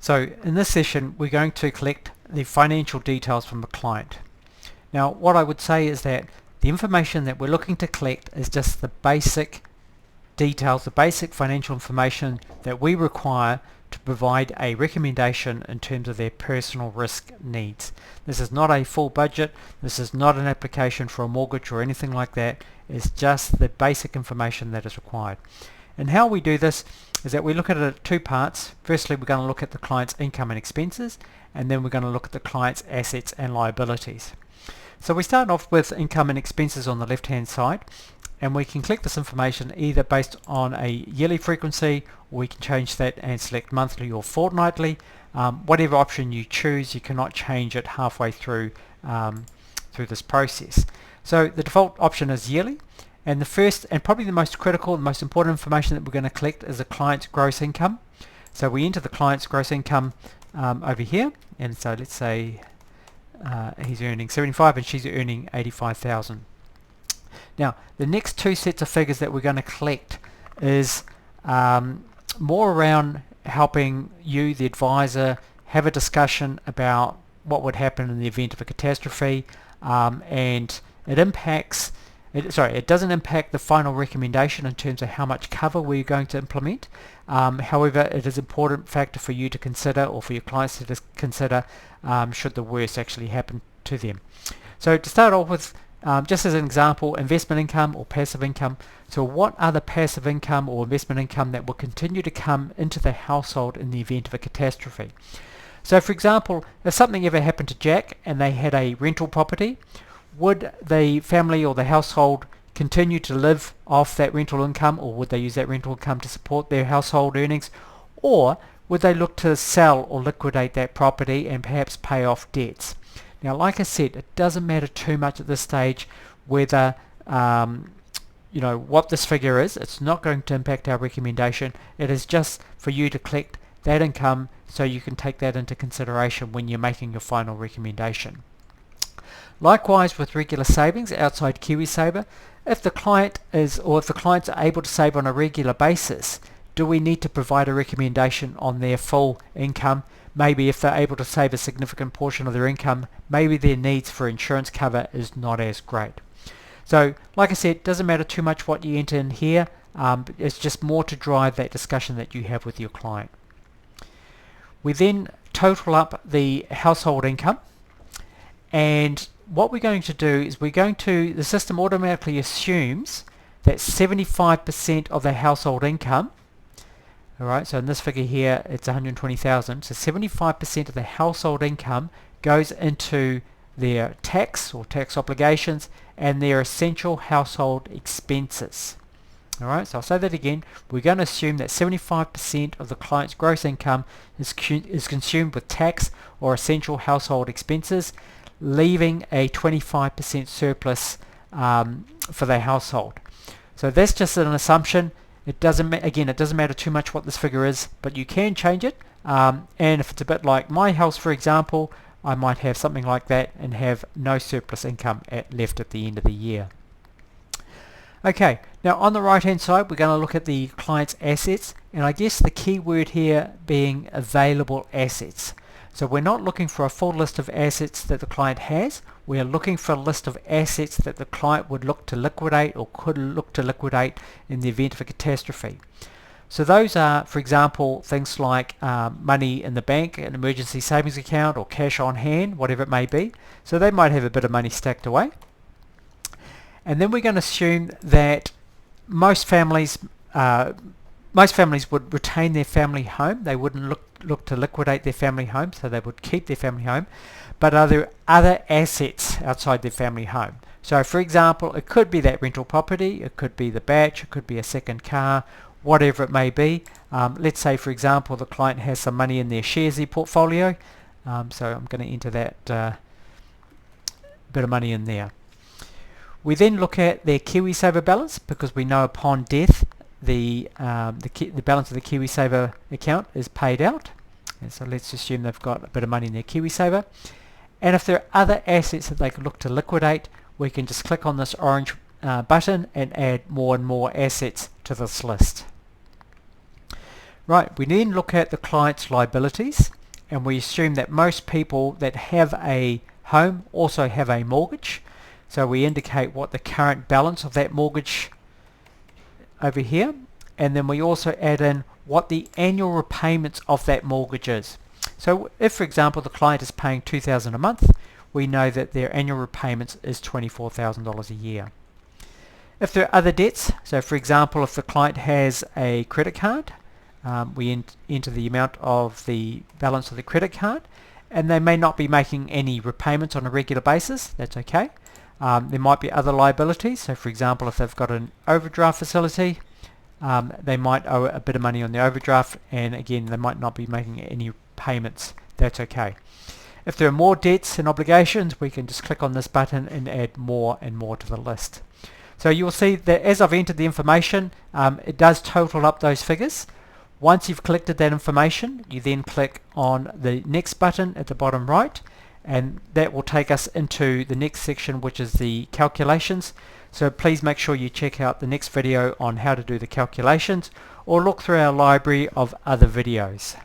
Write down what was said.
So in this session we're going to collect the financial details from the client. Now what I would say is that the information that we're looking to collect is just the basic details, the basic financial information that we require to provide a recommendation in terms of their personal risk needs. This is not a full budget, this is not an application for a mortgage or anything like that. It's just the basic information that is required. And how we do this is that we look at it at two parts. Firstly, we're going to look at the client's income and expenses, and then we're going to look at the client's assets and liabilities. So we start off with income and expenses on the left hand side, and we can collect this information either based on a yearly frequency, or we can change that and select monthly or fortnightly. Whatever option you choose, you cannot change it halfway through this process. So the default option is yearly, and the first and probably the most critical and most important information that we're going to collect is the client's gross income. So we enter the client's gross income over here, and so let's say he's earning 75 and she's earning 85,000. Now the next two sets of figures that we're going to collect is more around helping you, the advisor, have a discussion about what would happen in the event of a catastrophe, and it doesn't impact the final recommendation in terms of how much cover we're going to implement. However, it is an important factor for you to consider, or for your clients to consider, should the worst actually happen to them. So to start off with, just as an example, investment income or passive income. So what are the passive income or investment income that will continue to come into the household in the event of a catastrophe? So for example, if something ever happened to Jack and they had a rental property, would the family or the household continue to live off that rental income, or would they use that rental income to support their household earnings, or would they look to sell or liquidate that property and perhaps pay off debts? Now like I said, it doesn't matter too much at this stage whether what this figure is. It's not going to impact our recommendation. It is just for you to collect that income so you can take that into consideration when you're making your final recommendation. Likewise with regular savings outside KiwiSaver, if the clients are able to save on a regular basis, do we need to provide a recommendation on their full income? Maybe if they're able to save a significant portion of their income, maybe their needs for insurance cover is not as great. So like I said, it doesn't matter too much what you enter in here, it's just more to drive that discussion that you have with your client. We then total up the household income, and what we're going to do is the system automatically assumes that 75% of the household income, alright, so in this figure here it's 120,000, so 75% of the household income goes into their tax or tax obligations and their essential household expenses. Alright, so I'll say that again. We're going to assume that 75% of the client's gross income is consumed with tax or essential household expenses, leaving a 25% surplus for their household. So that's just an assumption. It doesn't matter too much what this figure is, but you can change it. And if it's a bit like my house, for example, I might have something like that and have no surplus income left at the end of the year. Okay, now on the right hand side we're going to look at the client's assets, and I guess the key word here being available assets. So we're not looking for a full list of assets that the client has, we are looking for a list of assets that the client would look to liquidate or could look to liquidate in the event of a catastrophe. So those are, for example, things like money in the bank, an emergency savings account, or cash on hand, whatever it may be. So they might have a bit of money stacked away. And then we're going to assume that most families would retain their family home. They wouldn't look to liquidate their family home, so they would keep their family home. But are there other assets outside their family home? So for example, it could be that rental property, it could be the batch, it could be a second car, whatever it may be. Let's say for example the client has some money in their Sharesy portfolio, so I'm going to enter that bit of money in there. We then look at their KiwiSaver balance, because we know upon death the balance of the KiwiSaver account is paid out. And so let's assume they've got a bit of money in their KiwiSaver. And if there are other assets that they could look to liquidate, we can just click on this orange button and add more and more assets to this list. Right, we then look at the client's liabilities. and we assume that most people that have a home also have a mortgage. So we indicate what the current balance of that mortgage over here, and then we also add in what the annual repayments of that mortgage is. So if, for example, the client is paying $2,000 a month, we know that their annual repayments is $24,000 a year. If there are other debts, so for example, if the client has a credit card, we enter the amount of the balance of the credit card, and they may not be making any repayments on a regular basis. That's okay. There might be other liabilities, so for example, if they've got an overdraft facility, they might owe a bit of money on the overdraft, and again, they might not be making any payments. That's okay. If there are more debts and obligations, we can just click on this button and add more and more to the list. So you'll see that as I've entered the information, it does total up those figures. Once you've collected that information, you then click on the next button at the bottom right, and that will take us into the next section, which is the calculations. So please make sure you check out the next video on how to do the calculations, or look through our library of other videos.